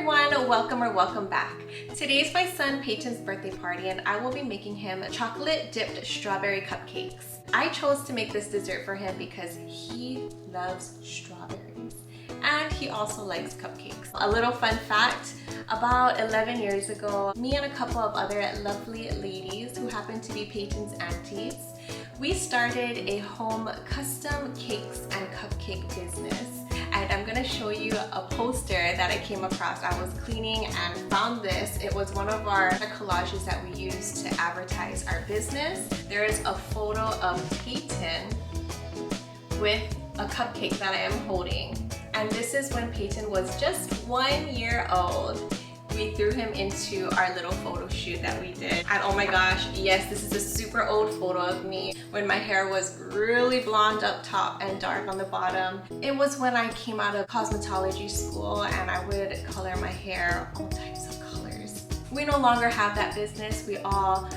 everyone, welcome or welcome back. Today is my son Peyton's birthday party and I will be making him chocolate dipped strawberry cupcakes. I chose to make this dessert for him because he loves strawberries and he also likes cupcakes. A little fun fact, about 11 years ago, me and a couple of other lovely ladies who happen to be Peyton's aunties, we started a home custom cakes and cupcake business. And I'm gonna show you a poster that I came across. I was cleaning and found this. It was one of our collages that we used to advertise our business. There is a photo of Peyton with a cupcake that I am holding. And this is when Peyton was just 1 year old. We threw him into our little photo shoot that we did. And oh my gosh, yes, this is a super old photo of me when my hair was really blonde up top and dark on the bottom. It was when I came out of cosmetology school and I would color my hair all types of colors. We no longer have that business. We all,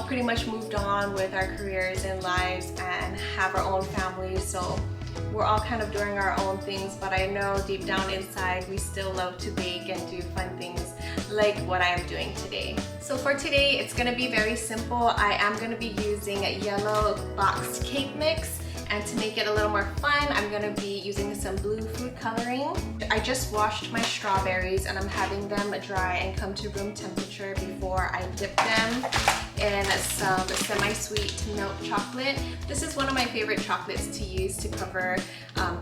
pretty much moved on with our careers and lives and have our own families. So we're all kind of doing our own things, but I know deep down inside we still love to bake and do fun things like what I am doing today. So for today, it's gonna be very simple. I am gonna be using a yellow boxed cake mix, and to make it a little more fun, I'm gonna be using some blue food coloring. I just washed my strawberries and I'm having them dry and come to room temperature before I dip them in some semi-sweet milk chocolate. This is one of my favorite chocolates to use to cover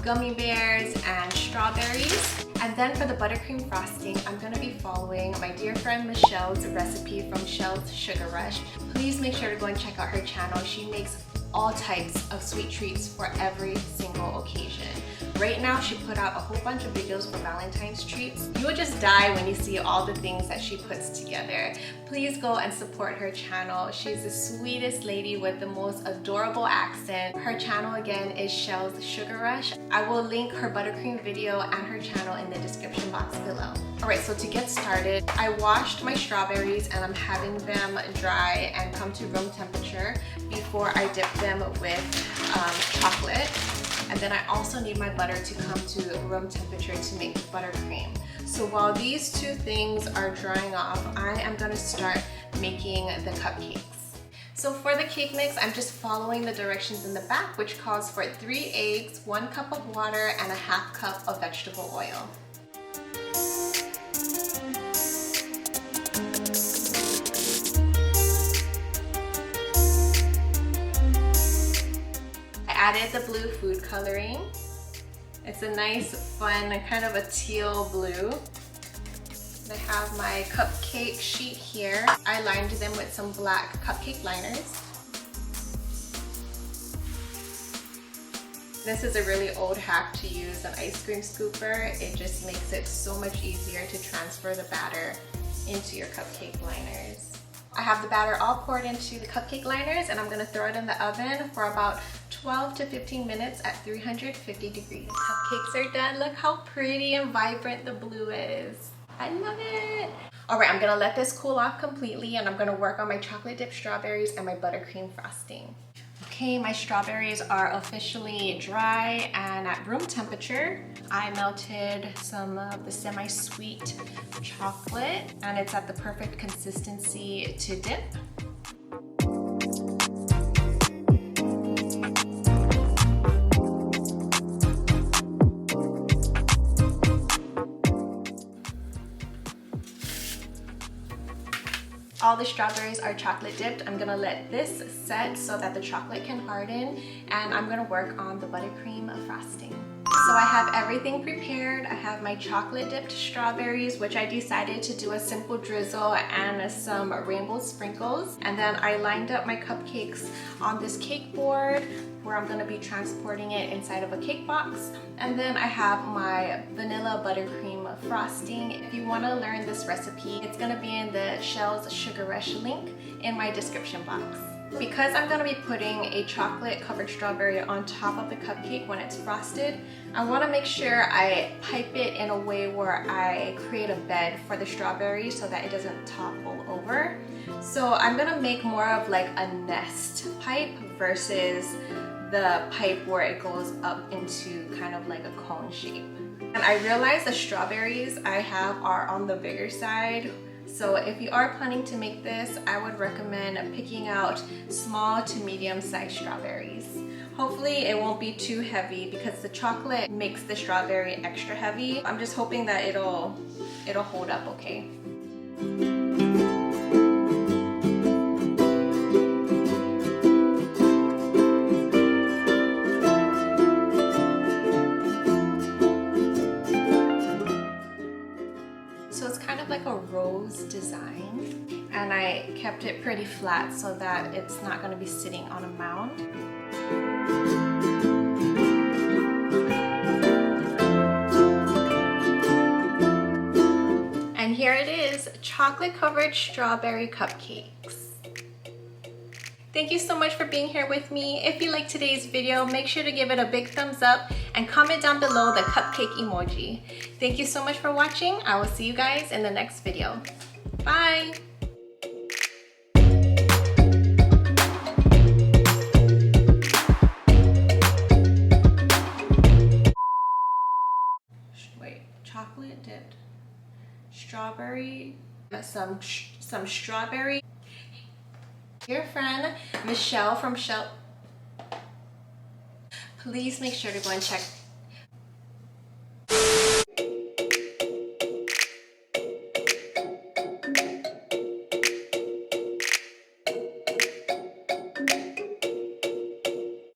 gummy bears and strawberries. And then for the buttercream frosting, I'm gonna be following my dear friend Michelle's recipe from Chell's Sugar Rush. Please make sure to go and check out her channel. She makes all types of sweet treats for every single occasion. Right now, she put out a whole bunch of videos for Valentine's treats. You will just die when you see all the things that she puts together. Please go and support her channel. She's the sweetest lady with the most adorable accent. Her channel again is Chell's Sugar Rush. I will link her buttercream video and her channel in the description box below. Alright, so to get started, I washed my strawberries and I'm having them dry and come to room temperature before I dip them with chocolate. And then I also need my butter to come to room temperature to make buttercream. So while these two things are drying off, I am gonna start making the cupcakes. So for the cake mix, I'm just following the directions in the back, which calls for 3 eggs, 1 cup of water, and a ½ cup of vegetable oil. Added the blue food coloring. It's a nice, fun, kind of a teal blue. I have my cupcake sheet here. I lined them with some black cupcake liners. This is a really old hack to use an ice cream scooper. It just makes it so much easier to transfer the batter into your cupcake liners. I have the batter all poured into the cupcake liners and I'm gonna throw it in the oven for about 12 to 15 minutes at 350 degrees. Cupcakes are done. Look how pretty and vibrant the blue is. I love it. All right, I'm gonna let this cool off completely and I'm gonna work on my chocolate dipped strawberries and my buttercream frosting. Okay, my strawberries are officially dry and at room temperature. I melted some of the semi-sweet chocolate and it's at the perfect consistency to dip. All the strawberries are chocolate dipped. I'm gonna let this set so that the chocolate can harden and I'm gonna work on the buttercream frosting. So I have everything prepared. I have my chocolate dipped strawberries, which I decided to do a simple drizzle and some rainbow sprinkles. And then I lined up my cupcakes on this cake board where I'm gonna be transporting it inside of a cake box. And then I have my vanilla buttercream frosting. If you wanna learn this recipe, it's gonna be in the Chell's Sugar Rush link in my description box. Because I'm gonna be putting a chocolate covered strawberry on top of the cupcake when it's frosted, I wanna make sure I pipe it in a way where I create a bed for the strawberry so that it doesn't topple over. So I'm gonna make more of like a nest pipe versus the pipe where it goes up into kind of like a cone shape. And I realize the strawberries I have are on the bigger side. So if you are planning to make this, I would recommend picking out small to medium sized strawberries. Hopefully it won't be too heavy because the chocolate makes the strawberry extra heavy. I'm just hoping that it'll hold up okay. So it's kind of like a rose design, and I kept it pretty flat so that it's not going to be sitting on a mound. And here it is, chocolate covered strawberry cupcakes. Thank you so much for being here with me. If you liked today's video, make sure to give it a big thumbs up and comment down below the cupcake emoji. Thank you so much for watching. I will see you guys in the next video. Bye! Wait, chocolate dipped strawberry, some strawberry. Your friend Michelle from Chell. Please make sure to go and check